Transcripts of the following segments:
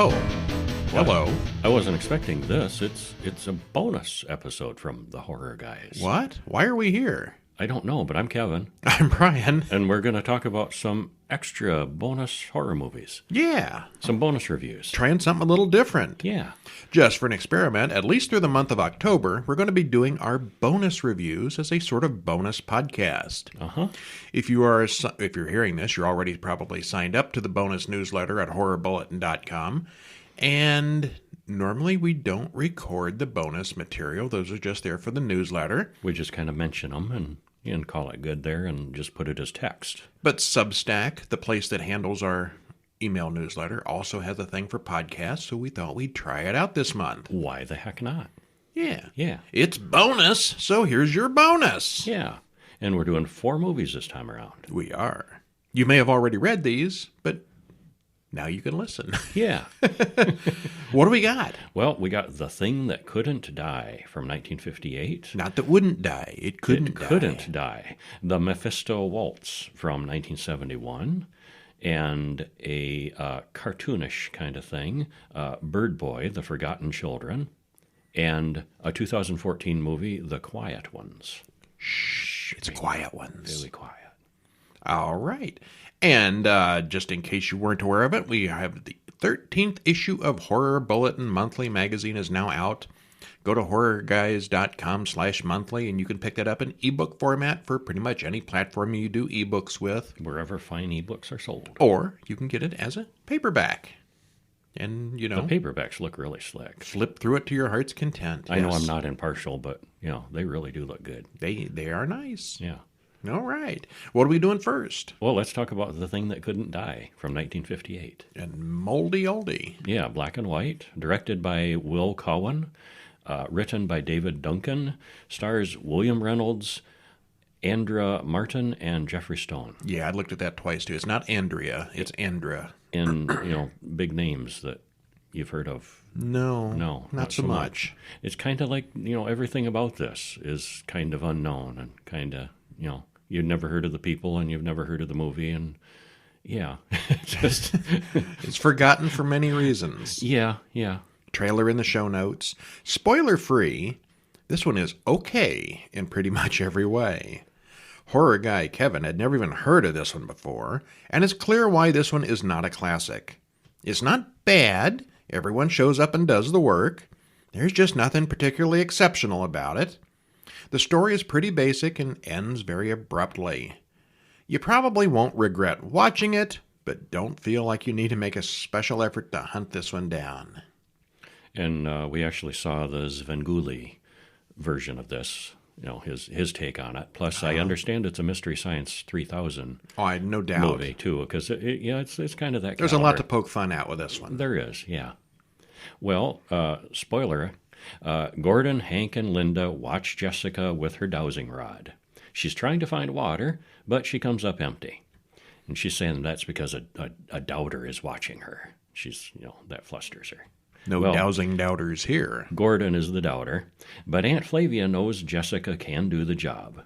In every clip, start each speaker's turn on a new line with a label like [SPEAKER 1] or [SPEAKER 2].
[SPEAKER 1] Oh, hello.
[SPEAKER 2] I wasn't expecting this. It's a bonus episode from the Horror Guys.
[SPEAKER 1] What? Why are we here?
[SPEAKER 2] I don't know, but I'm Kevin,
[SPEAKER 1] I'm Brian.
[SPEAKER 2] and we're going to talk about some extra bonus horror movies.
[SPEAKER 1] Yeah.
[SPEAKER 2] Some bonus reviews.
[SPEAKER 1] Trying something a little different.
[SPEAKER 2] Yeah.
[SPEAKER 1] Just for an experiment, at least through the month of October, we're going to be doing our bonus reviews as a sort of bonus podcast.
[SPEAKER 2] Uh-huh.
[SPEAKER 1] If you're hearing this, you're already probably signed up to the bonus newsletter at horrorbulletin.com. And normally we don't record the bonus material. Those are just there for the newsletter.
[SPEAKER 2] We just kind of mention them and call it good there and just put it as text.
[SPEAKER 1] But Substack, the place that handles our email newsletter, also has a thing for podcasts, so we thought we'd try it out this month.
[SPEAKER 2] Why the heck not?
[SPEAKER 1] Yeah.
[SPEAKER 2] Yeah.
[SPEAKER 1] It's bonus, so here's your bonus.
[SPEAKER 2] Yeah. And we're doing 4 movies this time around.
[SPEAKER 1] We are. You may have already read these, but now you can listen.
[SPEAKER 2] Yeah.
[SPEAKER 1] What do we got?
[SPEAKER 2] Well, we got The Thing That Couldn't Die from 1958.
[SPEAKER 1] Not that wouldn't die. It couldn't die.
[SPEAKER 2] Couldn't die. The Mephisto Waltz from 1971. And a cartoonish kind of thing, Birdboy, The Forgotten Children. And a 2014 movie, The Quiet Ones.
[SPEAKER 1] Shh, it's quiet ones.
[SPEAKER 2] Really quiet.
[SPEAKER 1] All right. And just in case you weren't aware of it, we have the 13th issue of Horror Bulletin Monthly magazine is now out. Go to horrorguys.com/monthly and you can pick that up in ebook format for pretty much any platform you do ebooks with.
[SPEAKER 2] Wherever fine ebooks are sold.
[SPEAKER 1] Or you can get it as a paperback. And,
[SPEAKER 2] The paperbacks look really slick.
[SPEAKER 1] flip through it to your heart's content.
[SPEAKER 2] I know
[SPEAKER 1] Yes.
[SPEAKER 2] I'm not impartial, but, they really do look good.
[SPEAKER 1] They are nice.
[SPEAKER 2] Yeah.
[SPEAKER 1] All right. What are we doing first?
[SPEAKER 2] Well, let's talk about The Thing That Couldn't Die from 1958.
[SPEAKER 1] And moldy oldie.
[SPEAKER 2] Yeah, black and white, directed by Will Cowan, written by David Duncan, stars William Reynolds, Andra Martin, and Jeffrey Stone.
[SPEAKER 1] Yeah, I looked at that twice too. It's not Andrea, it's Andra.
[SPEAKER 2] And, big names that you've heard of.
[SPEAKER 1] No, not so much.
[SPEAKER 2] It's kind of like, everything about this is kind of unknown and kind of, you've never heard of the people and you've never heard of the movie. And, yeah, just...
[SPEAKER 1] It's forgotten for many reasons.
[SPEAKER 2] Yeah.
[SPEAKER 1] Trailer in the show notes. Spoiler free, this one is okay in pretty much every way. Horror guy Kevin had never even heard of this one before, and it's clear why this one is not a classic. It's not bad. Everyone shows up and does the work. There's just nothing particularly exceptional about it. The story is pretty basic and ends very abruptly. You probably won't regret watching it, but don't feel like you need to make a special effort to hunt this one down.
[SPEAKER 2] And we actually saw the Svengoolie version of this, his take on it. Plus, I understand it's a Mystery Science 3000
[SPEAKER 1] No doubt.
[SPEAKER 2] movie, too, because, it's kind of that
[SPEAKER 1] There's
[SPEAKER 2] caliber.
[SPEAKER 1] a lot to poke fun at with this one.
[SPEAKER 2] There is, yeah. Well, spoiler, Gordon, Hank, and Linda watch Jessica with her dowsing rod. She's trying to find water, but she comes up empty. And she's saying that's because a doubter is watching her. She's, that flusters her.
[SPEAKER 1] No dowsing doubters here.
[SPEAKER 2] Gordon is the doubter, but Aunt Flavia knows Jessica can do the job.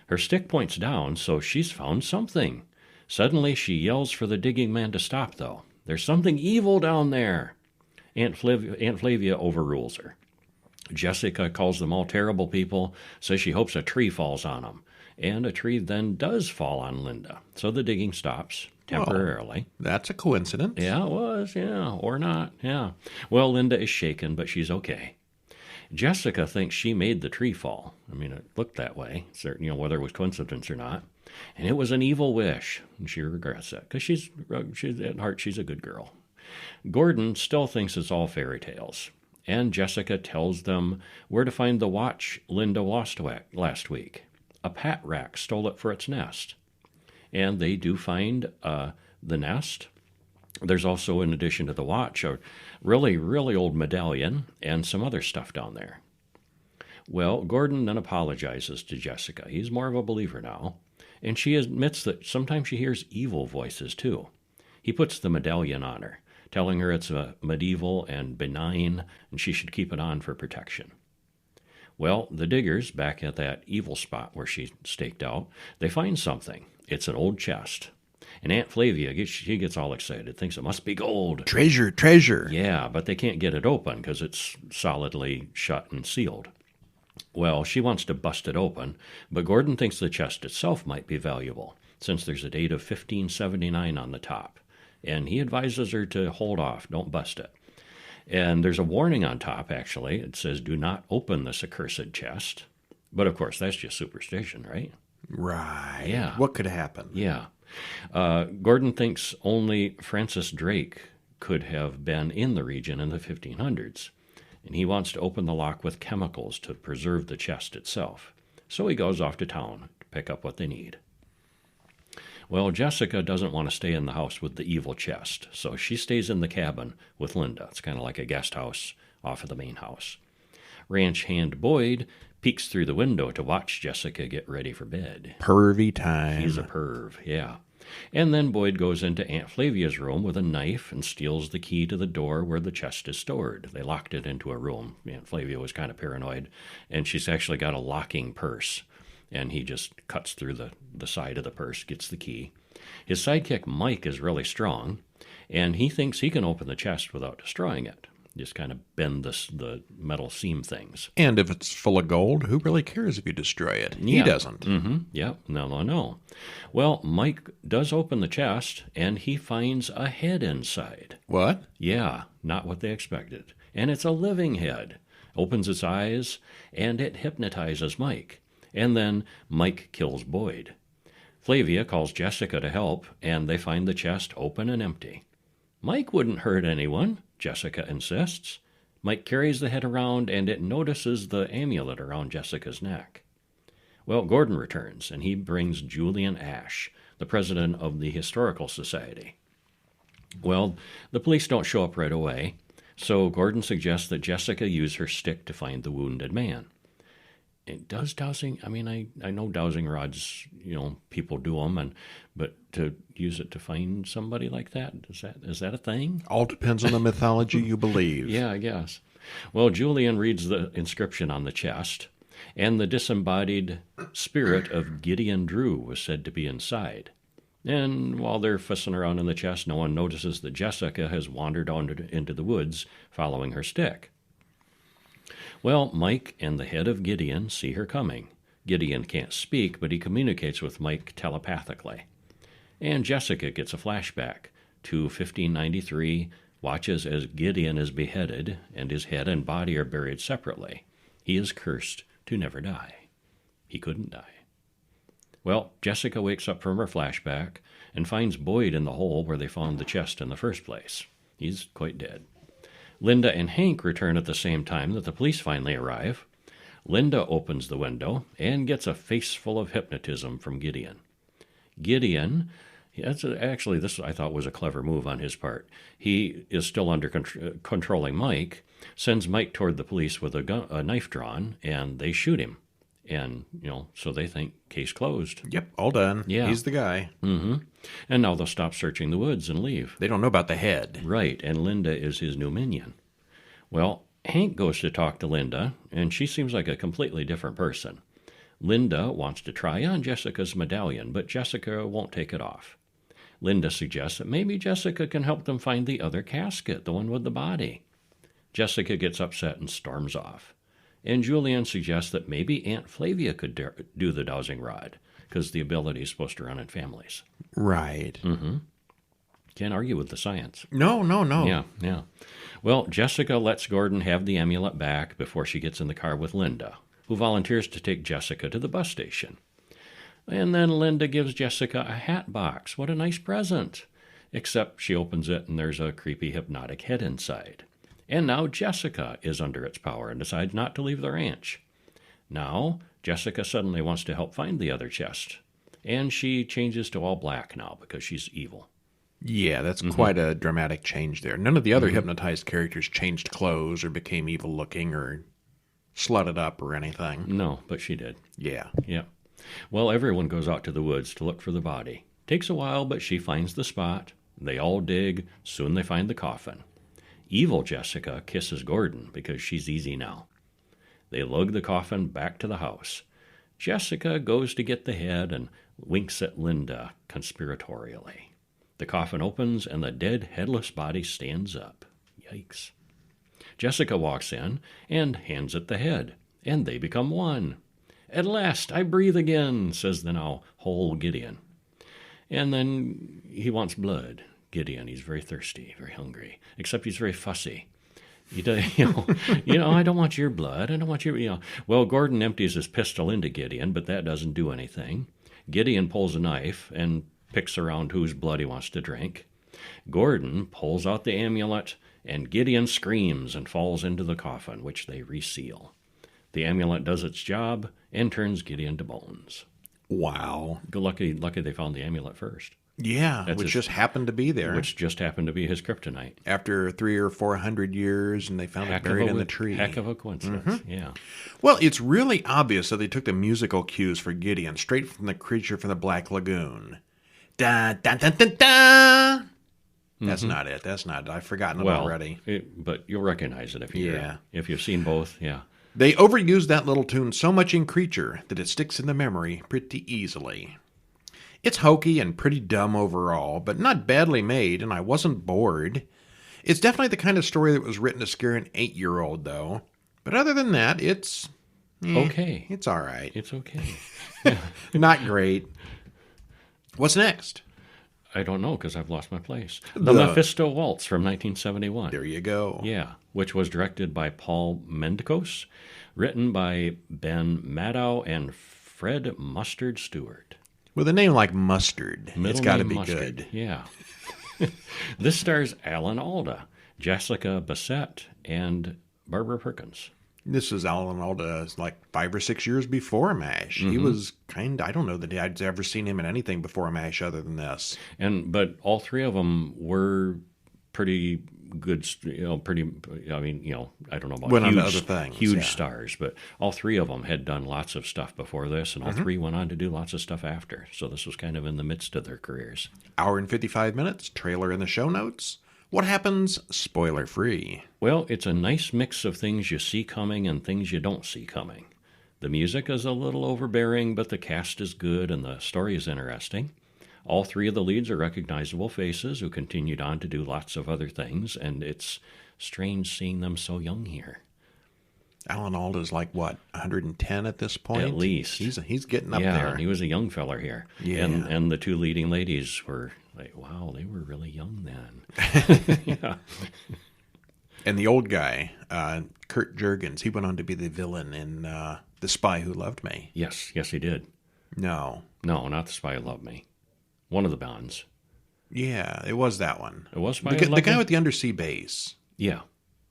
[SPEAKER 2] Her stick points down, so she's found something. Suddenly, she yells for the digging man to stop, though. There's something evil down there. Aunt Flavia overrules her. Jessica calls them all terrible people, says she hopes a tree falls on them. And a tree then does fall on Linda, so the digging stops temporarily.
[SPEAKER 1] That's a coincidence.
[SPEAKER 2] Yeah, it was, yeah, or not, yeah. Well, Linda is shaken, but she's okay. Jessica thinks she made the tree fall. I mean, it looked that way, certain, whether it was coincidence or not. And it was an evil wish, and she regrets it, because she's at heart, she's a good girl. Gordon still thinks it's all fairy tales, and Jessica tells them where to find the watch Linda lost last week. A pat rack stole it for its nest. And they do find the nest. There's also, in addition to the watch, a really, really old medallion and some other stuff down there. Well, Gordon then apologizes to Jessica. He's more of a believer now. And she admits that sometimes she hears evil voices, too. He puts the medallion on her, telling her it's medieval and benign, and she should keep it on for protection. Well, the diggers, back at that evil spot where she staked out, they find something. It's an old chest. And Aunt Flavia, she gets all excited, thinks it must be gold.
[SPEAKER 1] Treasure, treasure.
[SPEAKER 2] Yeah, but they can't get it open because it's solidly shut and sealed. Well, she wants to bust it open, but Gordon thinks the chest itself might be valuable, since there's a date of 1579 on the top. And he advises her to hold off, don't bust it. And there's a warning on top, actually. It says, do not open this accursed chest. But, of course, that's just superstition, right?
[SPEAKER 1] Right.
[SPEAKER 2] Yeah.
[SPEAKER 1] What could happen?
[SPEAKER 2] Yeah. Gordon thinks only Francis Drake could have been in the region in the 1500s, and he wants to open the lock with chemicals to preserve the chest itself. So he goes off to town to pick up what they need. Well, Jessica doesn't want to stay in the house with the evil chest, so she stays in the cabin with Linda. It's kind of like a guest house off of the main house. Ranch hand Boyd peeks through the window to watch Jessica get ready for bed.
[SPEAKER 1] Pervy time.
[SPEAKER 2] He's a perv, yeah. And then Boyd goes into Aunt Flavia's room with a knife and steals the key to the door where the chest is stored. They locked it into a room. Aunt Flavia was kind of paranoid, and she's actually got a locking purse. And he just cuts through the side of the purse, gets the key. His sidekick, Mike, is really strong, and he thinks he can open the chest without destroying it. Just kind of bend the metal seam things.
[SPEAKER 1] And if it's full of gold, who really cares if you destroy it? He doesn't.
[SPEAKER 2] Mm-hmm. Yep. No. Well, Mike does open the chest, and he finds a head inside.
[SPEAKER 1] What?
[SPEAKER 2] Yeah, not what they expected. And it's a living head. Opens its eyes, and it hypnotizes Mike. And then Mike kills Boyd. Flavia calls Jessica to help, and they find the chest open and empty. Mike wouldn't hurt anyone, Jessica insists. Mike carries the head around, and it notices the amulet around Jessica's neck. Well, Gordon returns, and he brings Julian Ash, the president of the Historical Society. Well, the police don't show up right away, so Gordon suggests that Jessica use her stick to find the wounded man. Does dowsing, I know dowsing rods, people do them, but to use it to find somebody like that, is that a thing?
[SPEAKER 1] All depends on the mythology you believe.
[SPEAKER 2] Yeah, I guess. Well, Julian reads the inscription on the chest, and the disembodied spirit of Gideon Drew was said to be inside. And while they're fussing around in the chest, no one notices that Jessica has wandered on into the woods following her stick. Well, Mike and the head of Gideon see her coming. Gideon can't speak, but he communicates with Mike telepathically. And Jessica gets a flashback to 1593, watches as Gideon is beheaded, and his head and body are buried separately. He is cursed to never die. He couldn't die. Well, Jessica wakes up from her flashback and finds Boyd in the hole where they found the chest in the first place. He's quite dead. Linda and Hank return at the same time that the police finally arrive. Linda opens the window and gets a face full of hypnotism from Gideon. Gideon, this I thought was a clever move on his part. He is still under controlling Mike, sends Mike toward the police with a knife drawn, and they shoot him. And, so they think case closed.
[SPEAKER 1] Yep, all done.
[SPEAKER 2] Yeah.
[SPEAKER 1] He's the guy.
[SPEAKER 2] Mm-hmm. And now they'll stop searching the woods and leave.
[SPEAKER 1] They don't know about the head.
[SPEAKER 2] Right, and Linda is his new minion. Well, Hank goes to talk to Linda, and she seems like a completely different person. Linda wants to try on Jessica's medallion, but Jessica won't take it off. Linda suggests that maybe Jessica can help them find the other casket, the one with the body. Jessica gets upset and storms off. And Julian suggests that maybe Aunt Flavia could do the dowsing rod, because the ability is supposed to run in families.
[SPEAKER 1] Right.
[SPEAKER 2] Mm-hmm. Can't argue with the science.
[SPEAKER 1] No.
[SPEAKER 2] Yeah. Well, Jessica lets Gordon have the amulet back before she gets in the car with Linda, who volunteers to take Jessica to the bus station. And then Linda gives Jessica a hat box. What a nice present. Except she opens it and there's a creepy hypnotic head inside. And now Jessica is under its power and decides not to leave the ranch. Now, Jessica suddenly wants to help find the other chest. And she changes to all black now because she's evil.
[SPEAKER 1] Yeah, that's quite a dramatic change there. None of the other hypnotized characters changed clothes or became evil-looking or slutted up or anything.
[SPEAKER 2] No, but she did.
[SPEAKER 1] Yeah.
[SPEAKER 2] Well, everyone goes out to the woods to look for the body. Takes a while, but she finds the spot. They all dig. Soon they find the coffin. Evil Jessica kisses Gordon because she's easy now. They lug the coffin back to the house. Jessica goes to get the head and winks at Linda conspiratorially. The coffin opens and the dead, headless body stands up. Yikes. Jessica walks in and hands it the head, and they become one. At last I breathe again, says the now whole Gideon. And then he wants blood. Gideon, he's very thirsty, very hungry, except he's very fussy. He does, I don't want your blood. I don't want your, Well, Gordon empties his pistol into Gideon, but that doesn't do anything. Gideon pulls a knife and picks around whose blood he wants to drink. Gordon pulls out the amulet, and Gideon screams and falls into the coffin, which they reseal. The amulet does its job and turns Gideon to bones.
[SPEAKER 1] Wow.
[SPEAKER 2] Lucky they found the amulet first.
[SPEAKER 1] Yeah, which just happened to be there.
[SPEAKER 2] Which just happened to be his kryptonite.
[SPEAKER 1] After 300 or 400 years, and they found it buried in the tree.
[SPEAKER 2] Heck of a coincidence, yeah.
[SPEAKER 1] Well, it's really obvious that they took the musical cues for Gideon straight from the creature from the Black Lagoon. Da, da, da, da, da. That's not it. That's not it. I've forgotten it already.
[SPEAKER 2] But you'll recognize it if you've seen both, yeah.
[SPEAKER 1] They overused that little tune so much in Creature that it sticks in the memory pretty easily. It's hokey and pretty dumb overall, but not badly made, and I wasn't bored. It's definitely the kind of story that was written to scare an 8-year-old, though. But other than that, it's...
[SPEAKER 2] okay.
[SPEAKER 1] It's all right.
[SPEAKER 2] It's okay.
[SPEAKER 1] Not great. What's next?
[SPEAKER 2] I don't know, because I've lost my place. The Mephisto Waltz from 1971.
[SPEAKER 1] There you go.
[SPEAKER 2] Yeah, which was directed by Paul Mendicos, written by Ben Maddow and Fred Mustard Stewart.
[SPEAKER 1] With a name like Mustard, it's got to be good.
[SPEAKER 2] Yeah. This stars Alan Alda, Jessica Bissett, and Barbara Perkins.
[SPEAKER 1] This is Alan Alda like 5 or 6 years before MASH. He was I don't know that I'd ever seen him in anything before MASH other than this.
[SPEAKER 2] But all three of them were pretty good, I don't know about huge stars, but all three of them had done lots of stuff before this, and all three went on to do lots of stuff after. So this was kind of in the midst of their careers.
[SPEAKER 1] Hour and 55 minutes, trailer in the show notes. What happens, spoiler free?
[SPEAKER 2] Well, it's a nice mix of things you see coming and things you don't see coming. The music is a little overbearing, but the cast is good and the story is interesting. All three of the leads are recognizable faces who continued on to do lots of other things, and it's strange seeing them so young here.
[SPEAKER 1] Alan Alda's like, what, 110 at this point?
[SPEAKER 2] At least.
[SPEAKER 1] He's getting up there.
[SPEAKER 2] Yeah, he was a young feller here.
[SPEAKER 1] Yeah.
[SPEAKER 2] And the two leading ladies were like, wow, they were really young then. Yeah.
[SPEAKER 1] And the old guy, Kurt Jurgens, he went on to be the villain in The Spy Who Loved Me.
[SPEAKER 2] Yes, he did.
[SPEAKER 1] No,
[SPEAKER 2] not The Spy Who Loved Me. One of the Bonds.
[SPEAKER 1] Yeah, it was that one.
[SPEAKER 2] It was
[SPEAKER 1] the guy with the undersea base.
[SPEAKER 2] Yeah.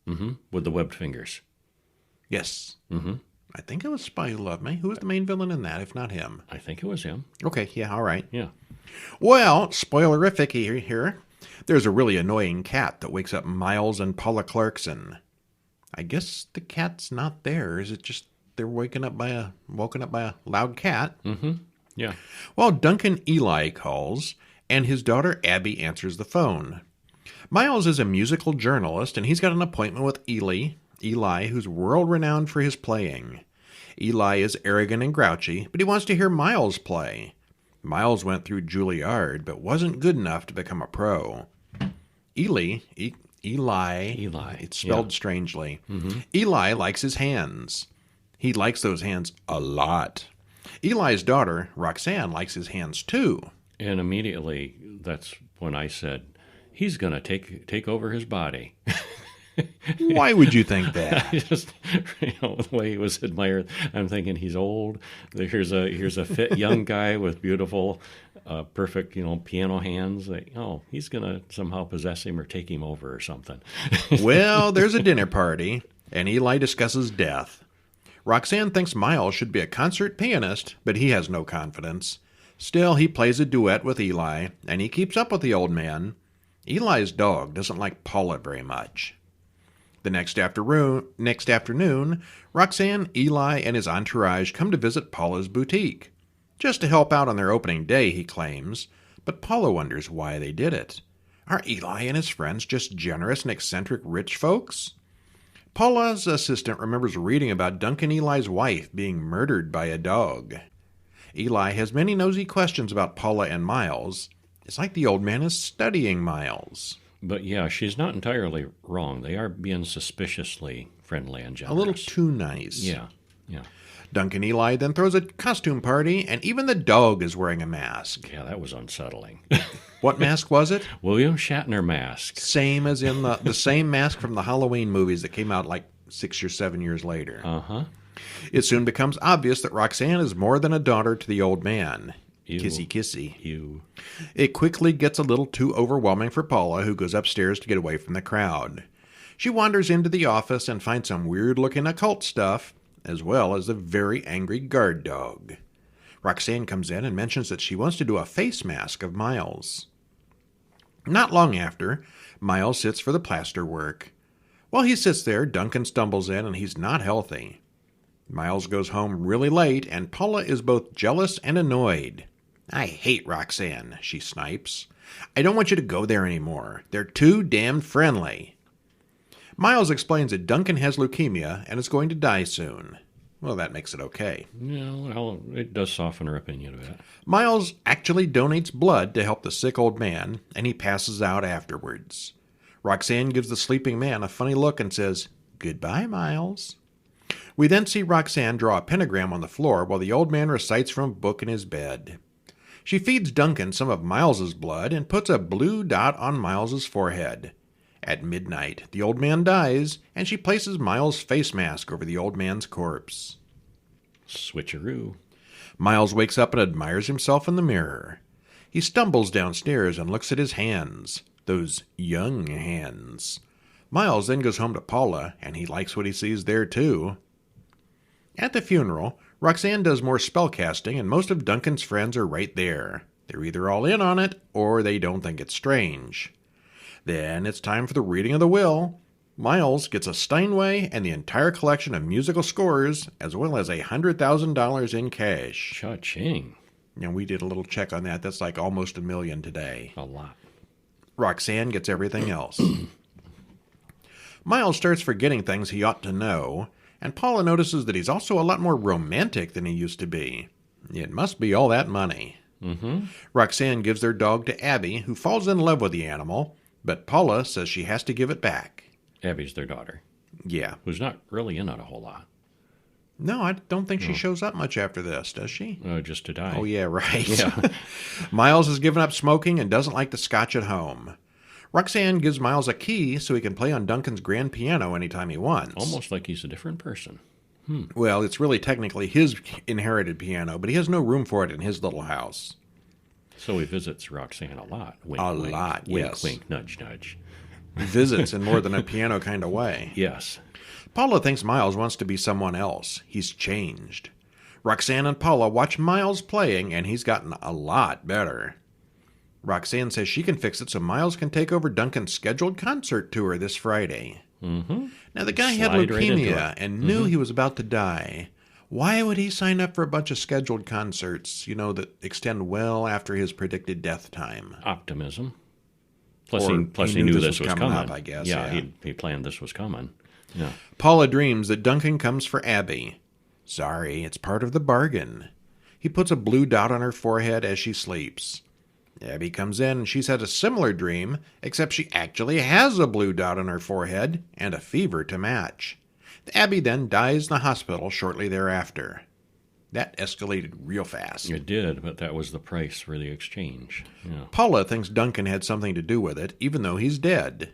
[SPEAKER 2] With the webbed fingers.
[SPEAKER 1] Yes. I think it was Spy Who Loved Me. Who was the main villain in that, if not him?
[SPEAKER 2] I think it was him.
[SPEAKER 1] Okay, yeah, all right.
[SPEAKER 2] Yeah.
[SPEAKER 1] Well, spoilerific here. There's a really annoying cat that wakes up Miles and Paula Clarkson. I guess the cat's not there. Is it just they're woken up by a loud cat?
[SPEAKER 2] Yeah.
[SPEAKER 1] Well, Duncan Eli calls, and his daughter Abby answers the phone. Miles is a musical journalist, and he's got an appointment with Eli, who's world-renowned for his playing. Eli is arrogant and grouchy, but he wants to hear Miles play. Miles went through Juilliard, but wasn't good enough to become a pro. Eli, it's spelled strangely. Eli likes his hands. He likes those hands a lot. Eli's daughter, Roxanne, likes his hands too.
[SPEAKER 2] And immediately, that's when I said, he's going to take over his body.
[SPEAKER 1] Why would you think that?
[SPEAKER 2] Just, the way he was admired, I'm thinking he's old. Here's a fit young guy with beautiful, perfect, piano hands. He's going to somehow possess him or take him over or something.
[SPEAKER 1] Well, there's a dinner party, and Eli discusses death. Roxanne thinks Miles should be a concert pianist, but he has no confidence. Still, he plays a duet with Eli, and he keeps up with the old man. Eli's dog doesn't like Paula very much. The next afternoon, Roxanne, Eli, and his entourage come to visit Paula's boutique. Just to help out on their opening day, he claims, but Paula wonders why they did it. Are Eli and his friends just generous and eccentric rich folks? Paula's assistant remembers reading about Duncan Eli's wife being murdered by a dog. Eli has many nosy questions about Paula and Miles. It's like the old man is studying Miles.
[SPEAKER 2] But yeah, she's not entirely wrong. They are being suspiciously friendly and generous.
[SPEAKER 1] A little too nice.
[SPEAKER 2] Yeah, yeah.
[SPEAKER 1] Duncan Eli then throws a costume party, and even the dog is wearing a mask.
[SPEAKER 2] Yeah, that was unsettling.
[SPEAKER 1] What mask was it?
[SPEAKER 2] William Shatner mask.
[SPEAKER 1] Same as in the same mask from the Halloween movies that came out like 6 or 7 years later.
[SPEAKER 2] Uh-huh.
[SPEAKER 1] It soon becomes obvious that Roxanne is more than a daughter to the old man.
[SPEAKER 2] Ew.
[SPEAKER 1] Kissy kissy.
[SPEAKER 2] You.
[SPEAKER 1] It quickly gets a little too overwhelming for Paula, who goes upstairs to get away from the crowd. She wanders into the office and finds some weird-looking occult stuff, as well as a very angry guard dog. Roxanne comes in and mentions that she wants to do a face mask of Miles. Not long after, Miles sits for the plaster work. While he sits there, Duncan stumbles in and he's not healthy. Miles goes home really late, and Paula is both jealous and annoyed. "I hate Roxanne," she snipes. "I don't want you to go there anymore. They're too damn friendly." Miles explains that Duncan has leukemia and is going to die soon. Well, that makes it okay.
[SPEAKER 2] Yeah, well, it does soften her opinion a bit.
[SPEAKER 1] Miles actually donates blood to help the sick old man, and he passes out afterwards. Roxanne gives the sleeping man a funny look and says, "Goodbye, Miles." We then see Roxanne draw a pentagram on the floor while the old man recites from a book in his bed. She feeds Duncan some of Miles's blood and puts a blue dot on Miles's forehead. At midnight, the old man dies, and she places Miles' face mask over the old man's corpse.
[SPEAKER 2] Switcheroo.
[SPEAKER 1] Miles wakes up and admires himself in the mirror. He stumbles downstairs and looks at his hands. Those young hands. Miles then goes home to Paula, and he likes what he sees there, too. At the funeral, Roxanne does more spellcasting, and most of Duncan's friends are right there. They're either all in on it, or they don't think it's strange. Then it's time for the reading of the will. Miles gets a Steinway and the entire collection of musical scores, as well as $100,000 in cash.
[SPEAKER 2] Cha-ching.
[SPEAKER 1] And we did a little check on that. That's like almost $1 million today.
[SPEAKER 2] A lot.
[SPEAKER 1] Roxanne gets everything else. Miles starts forgetting things he ought to know, and Paula notices that he's also a lot more romantic than he used to be. It must be all that money. Roxanne gives their dog to Abby, who falls in love with the animal, but Paula says she has to give it back.
[SPEAKER 2] Abby's their daughter.
[SPEAKER 1] Yeah.
[SPEAKER 2] Who's not really in on a whole lot.
[SPEAKER 1] No, I don't think she shows up much after this, does she?
[SPEAKER 2] Just to die.
[SPEAKER 1] Oh, yeah, right.
[SPEAKER 2] Yeah.
[SPEAKER 1] Miles has given up smoking and doesn't like the scotch at home. Roxanne gives Miles a key so he can play on Duncan's grand piano anytime he wants.
[SPEAKER 2] Almost like he's a different person.
[SPEAKER 1] Well, it's really technically his inherited piano, but he has no room for it in his little house.
[SPEAKER 2] So he visits Roxanne a lot. Wink,
[SPEAKER 1] A
[SPEAKER 2] wink,
[SPEAKER 1] lot,
[SPEAKER 2] wink,
[SPEAKER 1] yes.
[SPEAKER 2] Wink, nudge, nudge.
[SPEAKER 1] Visits in more than a piano kind of way.
[SPEAKER 2] Yes.
[SPEAKER 1] Paula thinks Miles wants to be someone else. He's changed. Roxanne and Paula watch Miles playing, and he's gotten a lot better. Roxanne says she can fix it so Miles can take over Duncan's scheduled concert tour this Friday. Now, the guy had
[SPEAKER 2] Slide right into
[SPEAKER 1] leukemia
[SPEAKER 2] it.
[SPEAKER 1] and knew he was about to die. Why would he sign up for a bunch of scheduled concerts, that extend well after his predicted death time?
[SPEAKER 2] Optimism. Plus,
[SPEAKER 1] Or
[SPEAKER 2] he knew this was coming.
[SPEAKER 1] up, I guess.
[SPEAKER 2] Yeah, he planned this was coming. Yeah.
[SPEAKER 1] Paula dreams that Duncan comes for Abby. Sorry, it's part of the bargain. He puts a blue dot on her forehead as she sleeps. Abby comes in and she's had a similar dream, except she actually has a blue dot on her forehead and a fever to match. Abby then dies in the hospital shortly thereafter. That escalated real fast.
[SPEAKER 2] It did, but that was the price for the exchange. Yeah.
[SPEAKER 1] Paula thinks Duncan had something to do with it, even though he's dead.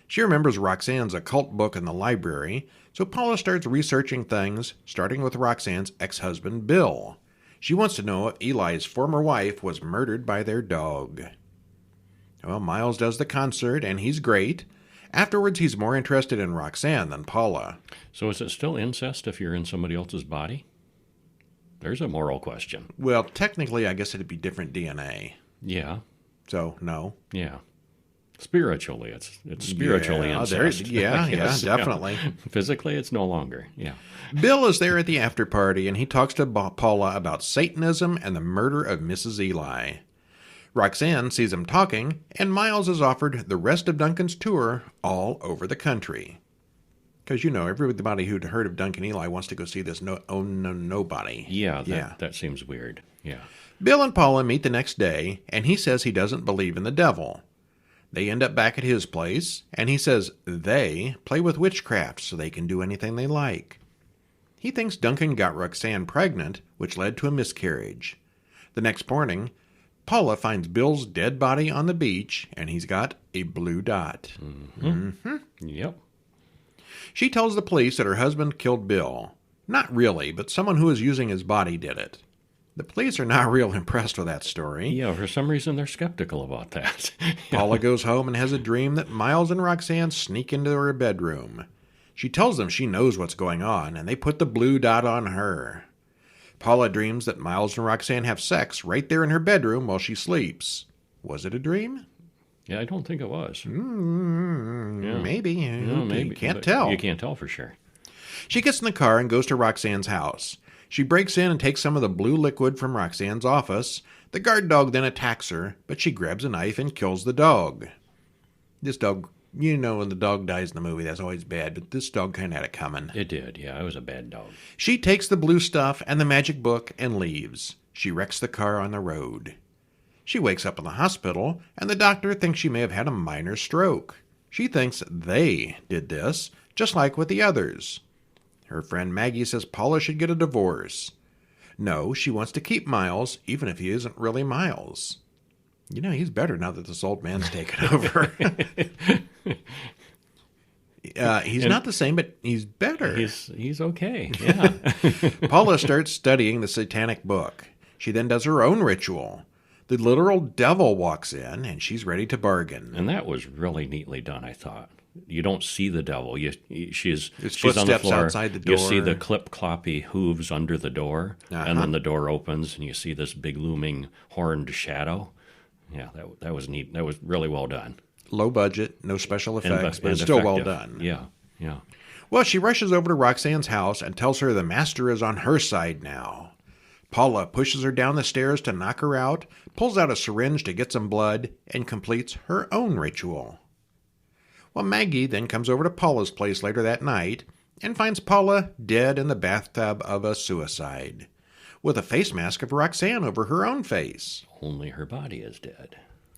[SPEAKER 1] She remembers Roxanne's occult book in the library, so Paula starts researching things, starting with Roxanne's ex-husband, Bill. She wants to know if Eli's former wife was murdered by their dog. Well, Miles does the concert, and he's great. Afterwards, he's more interested in Roxanne than Paula.
[SPEAKER 2] So is it still incest if you're in somebody else's body? There's a moral question.
[SPEAKER 1] Well, technically, I guess it'd be different DNA.
[SPEAKER 2] Yeah.
[SPEAKER 1] So, no.
[SPEAKER 2] Yeah. Spiritually, it's spiritually incest.
[SPEAKER 1] Yeah,
[SPEAKER 2] I guess.
[SPEAKER 1] definitely.
[SPEAKER 2] Yeah. Physically, it's no longer. Yeah.
[SPEAKER 1] Bill is there at the after party, and he talks to Paula about Satanism and the murder of Mrs. Eli. Roxanne sees him talking, and Miles is offered the rest of Duncan's tour all over the country. Because, everybody who'd heard of Duncan Eli wants to go see this nobody.
[SPEAKER 2] Yeah, that seems weird. Yeah.
[SPEAKER 1] Bill and Paula meet the next day, and he says he doesn't believe in the devil. They end up back at his place, and he says they play with witchcraft so they can do anything they like. He thinks Duncan got Roxanne pregnant, which led to a miscarriage. The next morning, Paula finds Bill's dead body on the beach, and he's got a blue dot.
[SPEAKER 2] Yep.
[SPEAKER 1] She tells the police that her husband killed Bill. Not really, but someone who was using his body did it. The police are not real impressed with that story.
[SPEAKER 2] Yeah, for some reason they're skeptical about that.
[SPEAKER 1] Paula goes home and has a dream that Miles and Roxanne sneak into her bedroom. She tells them she knows what's going on, and they put the blue dot on her. Paula dreams that Miles and Roxanne have sex right there in her bedroom while she sleeps. Was it a dream?
[SPEAKER 2] Yeah, I don't think it was.
[SPEAKER 1] Maybe.
[SPEAKER 2] Maybe.
[SPEAKER 1] You can't tell.
[SPEAKER 2] You can't tell for sure.
[SPEAKER 1] She gets in the car and goes to Roxanne's house. She breaks in and takes some of the blue liquid from Roxanne's office. The guard dog then attacks her, but she grabs a knife and kills the dog. This dog, when the dog dies in the movie, that's always bad, but this dog kind of had it coming.
[SPEAKER 2] It did, yeah. It was a bad dog.
[SPEAKER 1] She takes the blue stuff and the magic book and leaves. She wrecks the car on the road. She wakes up in the hospital, and the doctor thinks she may have had a minor stroke. She thinks they did this, just like with the others. Her friend Maggie says Paula should get a divorce. No, she wants to keep Miles, even if he isn't really Miles. He's better now that this old man's taken over. He's not the same, but he's better.
[SPEAKER 2] He's okay, yeah.
[SPEAKER 1] Paula starts studying the satanic book. She then does her own ritual. The literal devil walks in, and she's ready to bargain.
[SPEAKER 2] And that was really neatly done, I thought. You don't see the devil. She's on the
[SPEAKER 1] footsteps
[SPEAKER 2] floor.
[SPEAKER 1] outside the door.
[SPEAKER 2] You see the clip-cloppy hooves under the door, and then the door opens, and you see this big looming horned shadow. Yeah, that was neat. That was really well done.
[SPEAKER 1] Low budget, no special effects, but it's still well done.
[SPEAKER 2] Yeah.
[SPEAKER 1] Well, she rushes over to Roxanne's house and tells her the master is on her side now. Paula pushes her down the stairs to knock her out, pulls out a syringe to get some blood, and completes her own ritual. Well, Maggie then comes over to Paula's place later that night and finds Paula dead in the bathtub of a suicide, with a face mask of Roxanne over her own face.
[SPEAKER 2] Only her body is dead.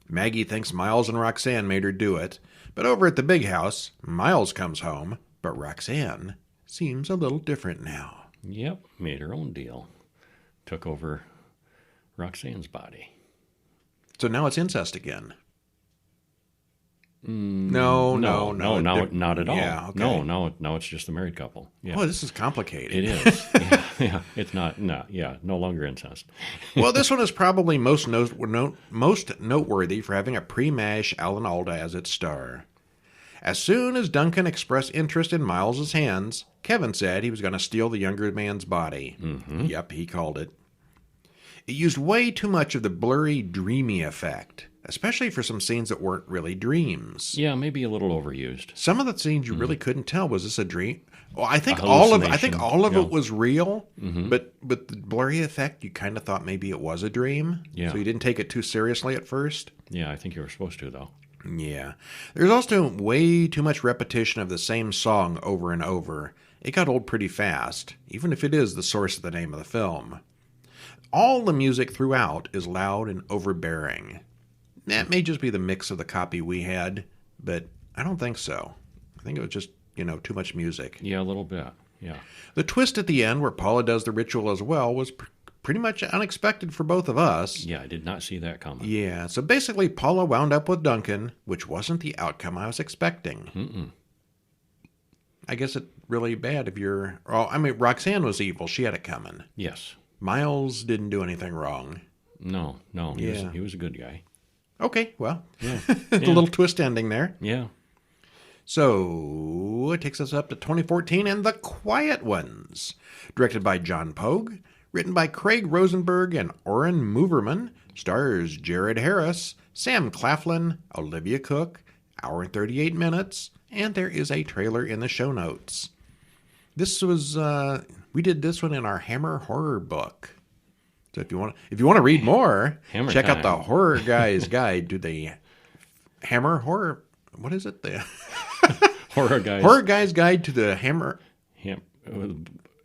[SPEAKER 1] Maggie thinks Miles and Roxanne made her do it, but over at the big house, Miles comes home, but Roxanne seems a little different now.
[SPEAKER 2] Yep, made her own deal. Took over Roxanne's body.
[SPEAKER 1] So now it's incest again.
[SPEAKER 2] No, not at all.
[SPEAKER 1] Yeah, okay.
[SPEAKER 2] No, it's just the married couple. Yeah.
[SPEAKER 1] Oh, this is complicated.
[SPEAKER 2] It is. Yeah, it's not. No, no longer incest.
[SPEAKER 1] Well, this one is probably most noteworthy for having a pre-MASH Alan Alda as its star. As soon as Duncan expressed interest in Miles's hands, Kevin said he was going to steal the younger man's body.
[SPEAKER 2] Mm-hmm.
[SPEAKER 1] Yep, he called it. It used way too much of the blurry, dreamy effect, especially for some scenes that weren't really dreams.
[SPEAKER 2] Yeah, maybe a little overused.
[SPEAKER 1] Some of the scenes you really couldn't tell, was this a dream? Well, I think all of it was real, but the blurry effect, you kind of thought maybe it was a dream.
[SPEAKER 2] Yeah.
[SPEAKER 1] So you didn't take it too seriously at first.
[SPEAKER 2] Yeah, I think you were supposed to, though.
[SPEAKER 1] Yeah. There's also way too much repetition of the same song over and over. It got old pretty fast, even if it is the source of the name of the film. All the music throughout is loud and overbearing. That may just be the mix of the copy we had, but I don't think so. I think it was just, too much music.
[SPEAKER 2] Yeah, a little bit. Yeah.
[SPEAKER 1] The twist at the end where Paula does the ritual as well was pretty much unexpected for both of us.
[SPEAKER 2] Yeah, I did not see that coming.
[SPEAKER 1] Yeah, so basically Paula wound up with Duncan, which wasn't the outcome I was expecting.
[SPEAKER 2] Mm-mm.
[SPEAKER 1] I guess it's really bad if you're... Oh, I mean, Roxanne was evil. She had it coming.
[SPEAKER 2] Yes.
[SPEAKER 1] Miles didn't do anything wrong.
[SPEAKER 2] No. He was a good guy.
[SPEAKER 1] Okay, well,
[SPEAKER 2] Yeah.
[SPEAKER 1] a little twist ending there.
[SPEAKER 2] Yeah.
[SPEAKER 1] So it takes us up to 2014 and The Quiet Ones, directed by John Pogue, written by Craig Rosenberg and Oren Moverman, stars Jared Harris, Sam Claflin, Olivia Cook, hour and 38 minutes, and there is a trailer in the show notes. This was, we did this one in our Hammer Horror book. So if you want to read more, check out the Horror Guy's Guide to the Hammer Horror. What is it? The
[SPEAKER 2] Horror
[SPEAKER 1] Guy's Guide to the Hammer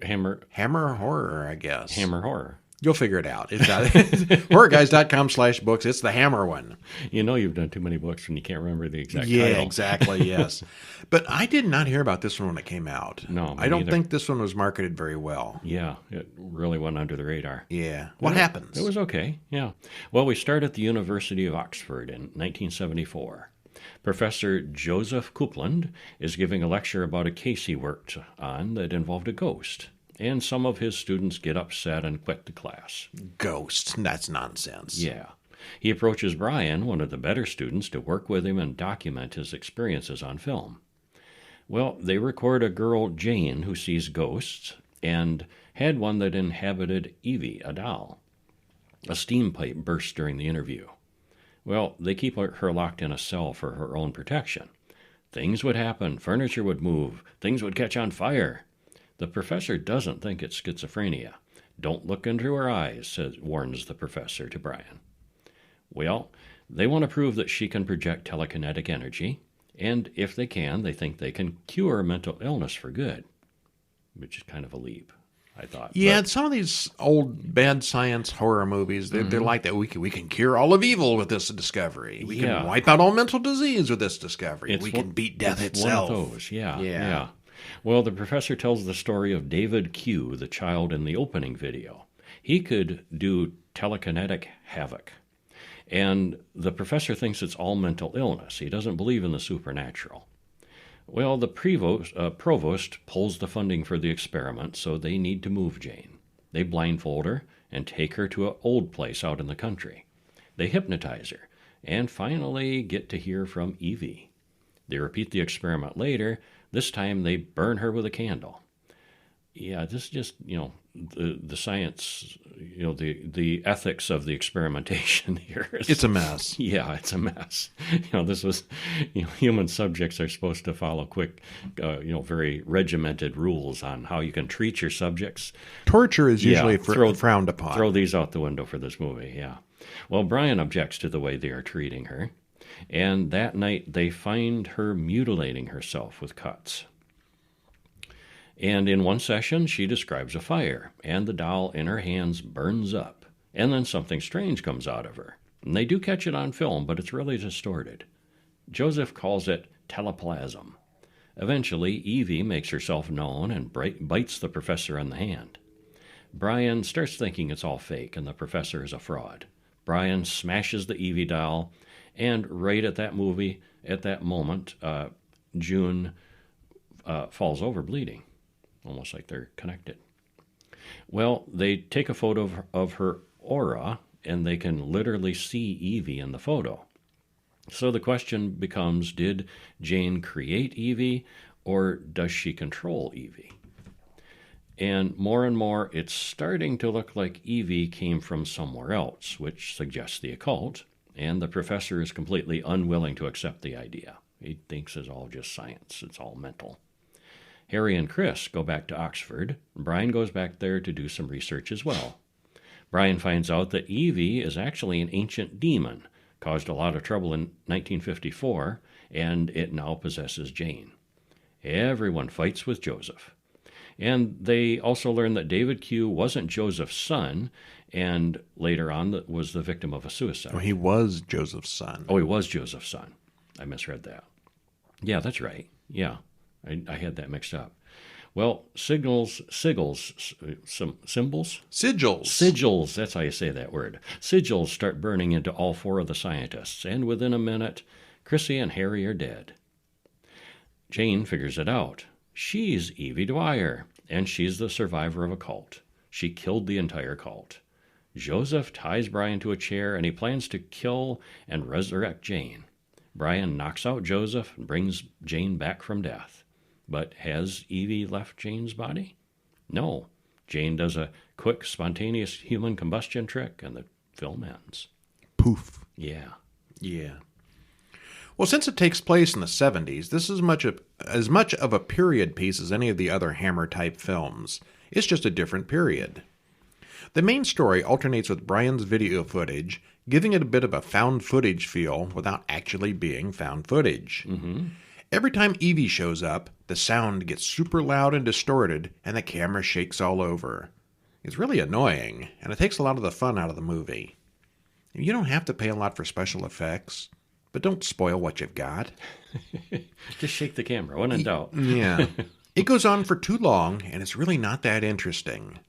[SPEAKER 2] Hammer
[SPEAKER 1] Horror, I guess.
[SPEAKER 2] Hammer Horror.
[SPEAKER 1] You'll figure it out. It's horrorguys.com/books. It's the Hammer one.
[SPEAKER 2] You know you've done too many books when you can't remember the exact
[SPEAKER 1] Yeah,
[SPEAKER 2] title.
[SPEAKER 1] exactly, yes. But I did not hear about this one when it came out.
[SPEAKER 2] No, me
[SPEAKER 1] I don't
[SPEAKER 2] neither.
[SPEAKER 1] think this one was marketed very well.
[SPEAKER 2] Yeah, it really went under the radar.
[SPEAKER 1] Yeah. What happens?
[SPEAKER 2] It was okay, yeah. Well, we start at the University of Oxford in 1974. Professor Joseph Coupland is giving a lecture about a case he worked on that involved a ghost. And some of his students get upset and quit the class.
[SPEAKER 1] Ghosts. That's nonsense.
[SPEAKER 2] Yeah. He approaches Brian, one of the better students, to work with him and document his experiences on film. Well, they record a girl, Jane, who sees ghosts, and had one that inhabited Evie, a doll. A steam pipe burst during the interview. Well, they keep her locked in a cell for her own protection. Things would happen, furniture would move, things would catch on fire. The professor doesn't think it's schizophrenia. Don't look into her eyes, warns the professor to Brian. Well, they want to prove that she can project telekinetic energy, and if they can, they think they can cure mental illness for good, which is kind of a leap, I thought.
[SPEAKER 1] Yeah, some of these old bad science horror movies, they're like that. We can cure all of evil with this discovery. We can wipe out all mental disease with this discovery. We can beat death itself.
[SPEAKER 2] One of those, yeah. Well, the professor tells the story of David Q, the child in the opening video. He could do telekinetic havoc. And the professor thinks it's all mental illness. He doesn't believe in the supernatural. Well, the provost pulls the funding for the experiment, so they need to move Jane. They blindfold her and take her to an old place out in the country. They hypnotize her and finally get to hear from Evie. They repeat the experiment later. This time they burn her with a candle. Yeah, this is just, the science, the ethics of the experimentation here.
[SPEAKER 1] It's a mess.
[SPEAKER 2] Yeah, it's a mess. This was, human subjects are supposed to follow quick, very regimented rules on how you can treat your subjects.
[SPEAKER 1] Torture is usually frowned upon.
[SPEAKER 2] Throw these out the window for this movie, yeah. Well, Brian objects to the way they are treating her. And that night they find her mutilating herself with cuts. And in one session, she describes a fire, and the doll in her hands burns up. And then something strange comes out of her. And they do catch it on film, but it's really distorted. Joseph calls it teleplasm. Eventually, Evie makes herself known and bites the professor on the hand. Brian starts thinking it's all fake, and the professor is a fraud. Brian smashes the Evie doll. And right at that moment, June falls over bleeding, almost like they're connected. Well, they take a photo of her aura, and they can literally see Evie in the photo. So the question becomes, did Jane create Evie, or does she control Evie? And more, it's starting to look like Evie came from somewhere else, which suggests the occult. And the professor is completely unwilling to accept the idea. He thinks it's all just science. It's all mental. Harry and Chris go back to Oxford. Brian goes back there to do some research as well. Brian finds out that Evie is actually an ancient demon, caused a lot of trouble in 1954, and it now possesses Jane. Everyone fights with Joseph. And they also learn that David Q wasn't Joseph's son, and later on was the victim of a suicide.
[SPEAKER 1] Oh, he was Joseph's son.
[SPEAKER 2] Oh, he was Joseph's son. I misread that. Yeah, that's right. Yeah, I had that mixed up. Well, symbols? Sigils, that's how you say that word. Sigils start burning into all four of the scientists, and within a minute, Chrissy and Harry are dead. Jane figures it out. She's Evie Dwyer, and she's the survivor of a cult. She killed the entire cult. Joseph ties Brian to a chair, and he plans to kill and resurrect Jane. Brian knocks out Joseph and brings Jane back from death. But has Evie left Jane's body? No. Jane does a quick, spontaneous human combustion trick, and the film ends.
[SPEAKER 1] Poof.
[SPEAKER 2] Yeah.
[SPEAKER 1] Yeah. Well, since it takes place in the 70s, this is as much of a period piece as any of the other Hammer-type films. It's just a different period. The main story alternates with Brian's video footage, giving it a bit of a found footage feel without actually being found footage.
[SPEAKER 2] Mm-hmm.
[SPEAKER 1] Every time Evie shows up, the sound gets super loud and distorted, and the camera shakes all over. It's really annoying, and it takes a lot of the fun out of the movie. You don't have to pay a lot for special effects, but don't spoil what you've got.
[SPEAKER 2] Just shake the camera, when in doubt.
[SPEAKER 1] Yeah. It goes on for too long, and it's really not that interesting.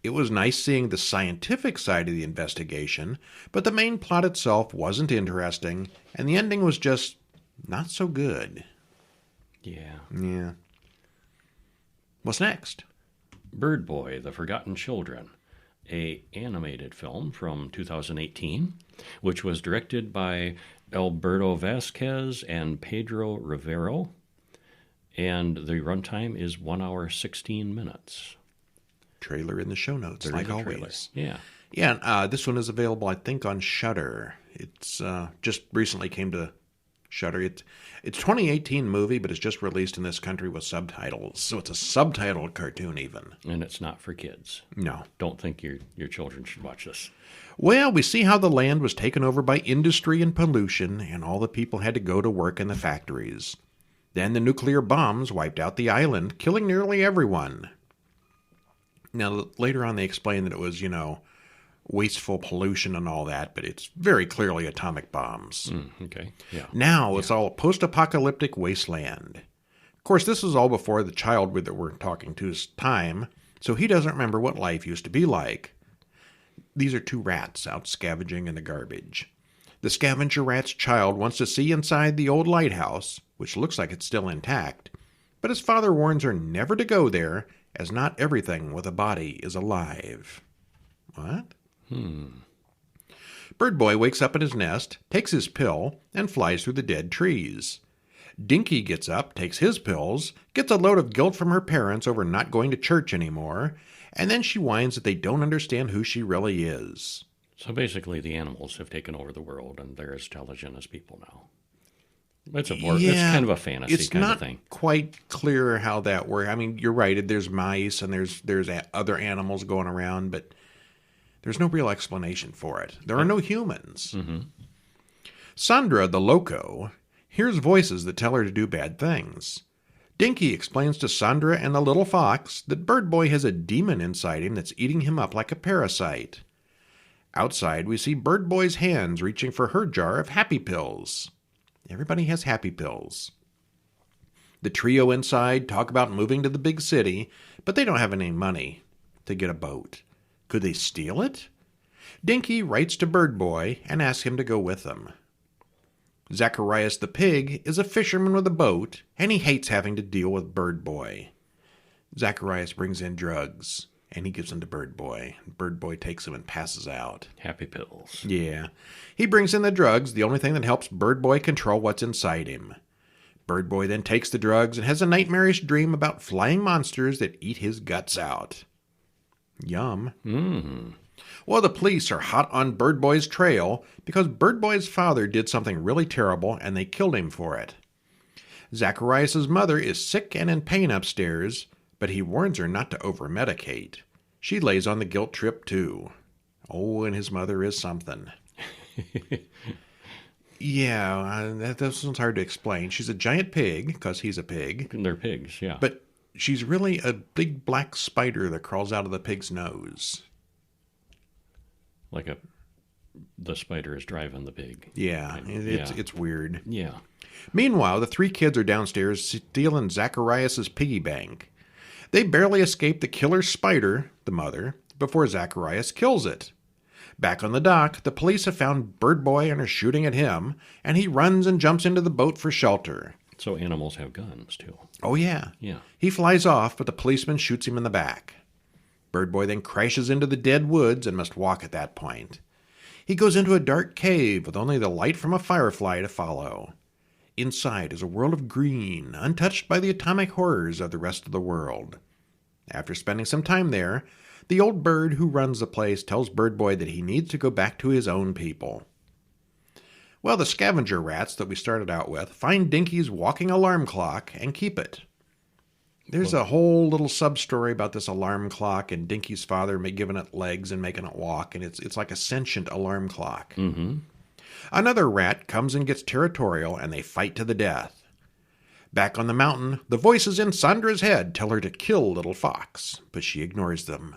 [SPEAKER 1] It was nice seeing the scientific side of the investigation, but the main plot itself wasn't interesting, and the ending was just not so good. Yeah. What's next?
[SPEAKER 2] Birdboy, The Forgotten Children, a animated film from 2018, which was directed by Alberto Vasquez and Pedro Rivero, and the runtime is 1 hour 16 minutes.
[SPEAKER 1] Trailer in the show notes,
[SPEAKER 2] There
[SPEAKER 1] like
[SPEAKER 2] is a
[SPEAKER 1] always.
[SPEAKER 2] trailer. Yeah.
[SPEAKER 1] Yeah, this one is available, I think, on Shudder. It's just recently came to Shudder. It's a 2018 movie, but it's just released in this country with subtitles. So it's a subtitled cartoon even.
[SPEAKER 2] And it's not for kids.
[SPEAKER 1] No.
[SPEAKER 2] Don't think your children should watch this.
[SPEAKER 1] Well, we see how the land was taken over by industry and pollution, and all the people had to go to work in the factories. Then the nuclear bombs wiped out the island, killing nearly everyone. Now, later on they explain that it was, wasteful pollution and all that, but it's very clearly atomic bombs.
[SPEAKER 2] Okay. Yeah.
[SPEAKER 1] Now it's all a post-apocalyptic wasteland. Of course, this is all before the child that we're talking to's time, so he doesn't remember what life used to be like. These are two rats out scavenging in the garbage. The scavenger rat's child wants to see inside the old lighthouse, which looks like it's still intact, but his father warns her never to go there, as not everything with a body is alive. What? Birdboy wakes up in his nest, takes his pill, and flies through the dead trees. Dinky gets up, takes his pills, gets a load of guilt from her parents over not going to church anymore, and then she whines that they don't understand who she really is.
[SPEAKER 2] So basically the animals have taken over the world and they're as intelligent as people now. It's kind of a fantasy kind of thing.
[SPEAKER 1] It's not quite clear how that works. I mean, you're right. There's mice and there's other animals going around, but there's no real explanation for it. There are no humans. Sandra, the loco, hears voices that tell her to do bad things. Dinky explains to Sandra and the little fox that Birdboy has a demon inside him that's eating him up like a parasite. Outside, we see Birdboy's hands reaching for her jar of happy pills. Everybody has happy pills. The trio inside talk about moving to the big city, but they don't have any money to get a boat. Could they steal it? Dinky writes to Birdboy and asks him to go with them. Zacharias the pig is a fisherman with a boat, and he hates having to deal with Birdboy. Zacharias brings in drugs, and he gives them to Birdboy. Birdboy takes them and passes out.
[SPEAKER 2] Happy pills.
[SPEAKER 1] Yeah. He brings in the drugs, the only thing that helps Birdboy control what's inside him. Birdboy then takes the drugs and has a nightmarish dream about flying monsters that eat his guts out. Yum. Well, the police are hot on Birdboy's trail because Birdboy's father did something really terrible and they killed him for it. Zacharias' mother is sick and in pain upstairs, but he warns her not to over-medicate. She lays on the guilt trip too. Oh, and his mother is something. Yeah, this one's hard to explain. She's a giant pig, because he's a pig.
[SPEAKER 2] They're pigs, yeah.
[SPEAKER 1] But she's really a big black spider that crawls out of the pig's nose.
[SPEAKER 2] Like the spider is driving the pig.
[SPEAKER 1] Yeah, it's weird.
[SPEAKER 2] Yeah.
[SPEAKER 1] Meanwhile, the three kids are downstairs stealing Zacharias' piggy bank. They barely escape the killer spider, the mother, before Zacharias kills it. Back on the dock, the police have found Birdboy and are shooting at him, and he runs and jumps into the boat for shelter.
[SPEAKER 2] So animals have guns, too.
[SPEAKER 1] Oh, yeah.
[SPEAKER 2] Yeah.
[SPEAKER 1] He flies off, but the policeman shoots him in the back. Birdboy then crashes into the dead woods and must walk at that point. He goes into a dark cave with only the light from a firefly to follow. Inside is a world of green, untouched by the atomic horrors of the rest of the world. After spending some time there, the old bird who runs the place tells Birdboy that he needs to go back to his own people. Well, the scavenger rats that we started out with find Dinky's walking alarm clock and keep it. There's a whole little sub-story about this alarm clock and Dinky's father giving it legs and making it walk, and it's like a sentient alarm clock. Another rat comes and gets territorial, and they fight to the death. Back on the mountain, the voices in Sandra's head tell her to kill Little Fox, but she ignores them.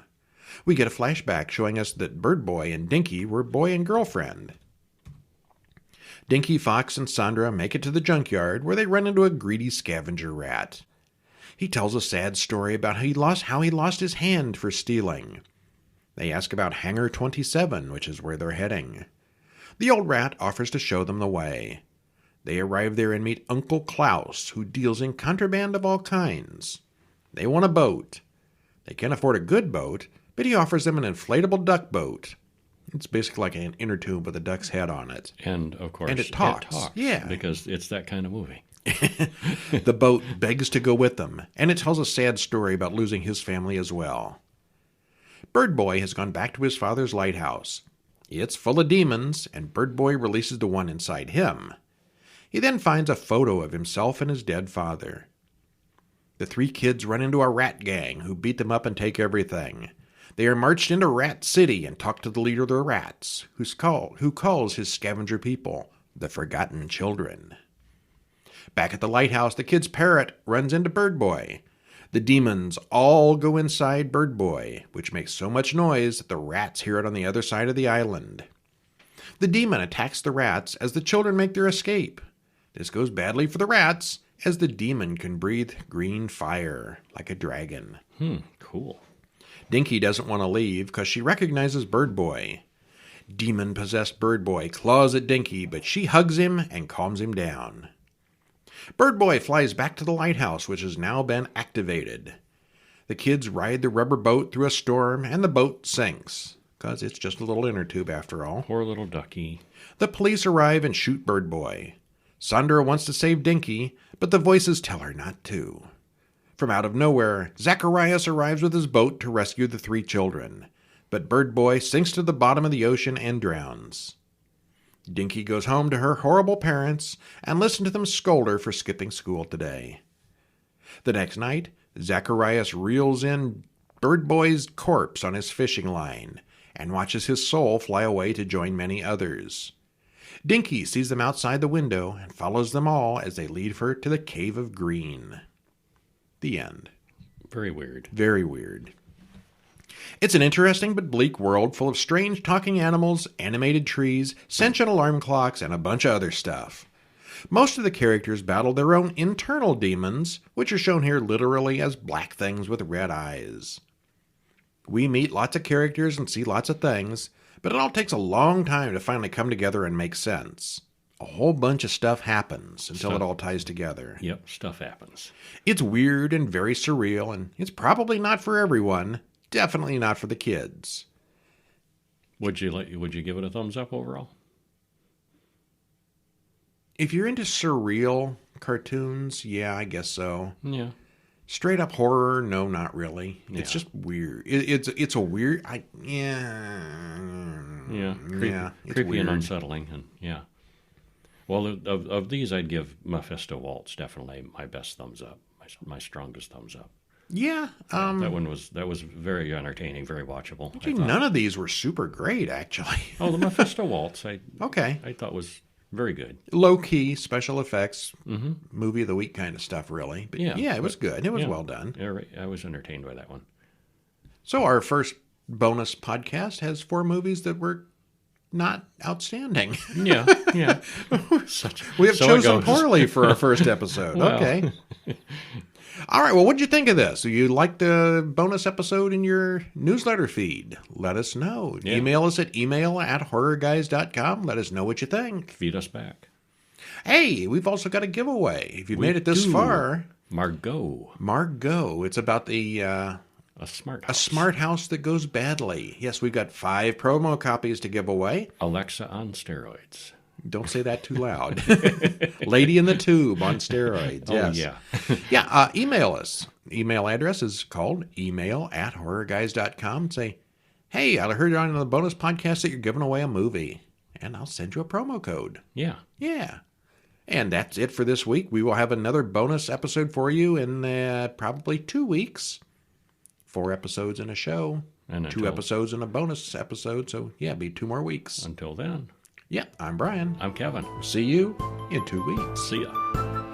[SPEAKER 1] We get a flashback showing us that Birdboy and Dinky were boy and girlfriend. Dinky, Fox, and Sandra make it to the junkyard where they run into a greedy scavenger rat. He tells a sad story about how he lost his hand for stealing. They ask about Hangar 27, which is where they're heading. The old rat offers to show them the way. They arrive there and meet Uncle Klaus, who deals in contraband of all kinds. They want a boat. They can't afford a good boat, but he offers them an inflatable duck boat. It's basically like an inner tube with a duck's head on it.
[SPEAKER 2] And, of course,
[SPEAKER 1] and it talks. Yeah.
[SPEAKER 2] Because it's that kind of movie.
[SPEAKER 1] The boat begs to go with them, and it tells a sad story about losing his family as well. Birdboy has gone back to his father's lighthouse. It's full of demons, and Birdboy releases the one inside him. He then finds a photo of himself and his dead father. The three kids run into a rat gang who beat them up and take everything. They are marched into Rat City and talk to the leader of the rats, who calls his scavenger people the Forgotten Children. Back at the lighthouse, the kid's parrot runs into Birdboy. The demons all go inside Birdboy, which makes so much noise that the rats hear it on the other side of the island. The demon attacks the rats as the children make their escape. This goes badly for the rats, as the demon can breathe green fire like a dragon.
[SPEAKER 2] Cool.
[SPEAKER 1] Dinky doesn't want to leave because she recognizes Birdboy. Demon-possessed Birdboy claws at Dinky, but she hugs him and calms him down. Birdboy flies back to the lighthouse, which has now been activated. The kids ride the rubber boat through a storm, and the boat sinks, because it's just a little inner tube after all.
[SPEAKER 2] Poor little ducky.
[SPEAKER 1] The police arrive and shoot Birdboy. Sandra wants to save Dinky, but the voices tell her not to. From out of nowhere, Zacharias arrives with his boat to rescue the three children, but Birdboy sinks to the bottom of the ocean and drowns. Dinky goes home to her horrible parents and listens to them scold her for skipping school today. The next night, Zacharias reels in Birdboy's corpse on his fishing line and watches his soul fly away to join many others. Dinky sees them outside the window and follows them all as they lead her to the Cave of Green. The end.
[SPEAKER 2] Very weird.
[SPEAKER 1] Very weird. It's an interesting but bleak world full of strange talking animals, animated trees, sentient alarm clocks, and a bunch of other stuff. Most of the characters battle their own internal demons, which are shown here literally as black things with red eyes. We meet lots of characters and see lots of things, but it all takes a long time to finally come together and make sense. A whole bunch of stuff happens until it all ties together.
[SPEAKER 2] Yep, stuff happens.
[SPEAKER 1] It's weird and very surreal, and it's probably not for everyone. Definitely not for the kids.
[SPEAKER 2] Would you give it a thumbs up overall?
[SPEAKER 1] If you're into surreal cartoons, yeah, I guess so.
[SPEAKER 2] Yeah.
[SPEAKER 1] Straight up horror, no, not really. It's just weird. It's a weird.
[SPEAKER 2] Creepy
[SPEAKER 1] weird.
[SPEAKER 2] and unsettling, and yeah. Well, of these, I'd give Mephisto Waltz definitely my best thumbs up, my strongest thumbs up.
[SPEAKER 1] Yeah,
[SPEAKER 2] that was very entertaining, very watchable.
[SPEAKER 1] Actually, none of these were super great, actually.
[SPEAKER 2] Oh, the Mephisto Waltz, I thought was very good.
[SPEAKER 1] Low key special effects, movie of the week kind of stuff, really. But it was good. It was well done.
[SPEAKER 2] Yeah, right. I was entertained by that one.
[SPEAKER 1] So our first bonus podcast has 4 movies that were not outstanding.
[SPEAKER 2] Yeah.
[SPEAKER 1] We have chosen poorly for our first episode.
[SPEAKER 2] Well.
[SPEAKER 1] Okay. All right, well, what did you think of this? You liked the bonus episode in your newsletter feed? Let us know.
[SPEAKER 2] Yeah.
[SPEAKER 1] Email us at email@horrorguys.com. Let us know what you think.
[SPEAKER 2] Feed us back.
[SPEAKER 1] Hey, we've also got a giveaway. If you've made it this far.
[SPEAKER 2] Margot.
[SPEAKER 1] It's about the...
[SPEAKER 2] a smart house.
[SPEAKER 1] A smart house that goes badly. Yes, we've got 5 promo copies to give away.
[SPEAKER 2] Alexa on steroids.
[SPEAKER 1] Don't say that too loud. Lady in the Tube on steroids. Yes.
[SPEAKER 2] Oh,
[SPEAKER 1] yeah. Email us. Email address is called email@horrorguys.com. Say, hey, I heard on the bonus podcast that you're giving away a movie. And I'll send you a promo code.
[SPEAKER 2] Yeah.
[SPEAKER 1] Yeah. And that's it for this week. We will have another bonus episode for you in probably 2 weeks. 4 episodes in a show. And 2 episodes in a bonus episode. So, yeah, be 2 more weeks.
[SPEAKER 2] Until then.
[SPEAKER 1] Yeah, I'm Brian.
[SPEAKER 2] I'm Kevin.
[SPEAKER 1] See you in 2 weeks.
[SPEAKER 2] See ya.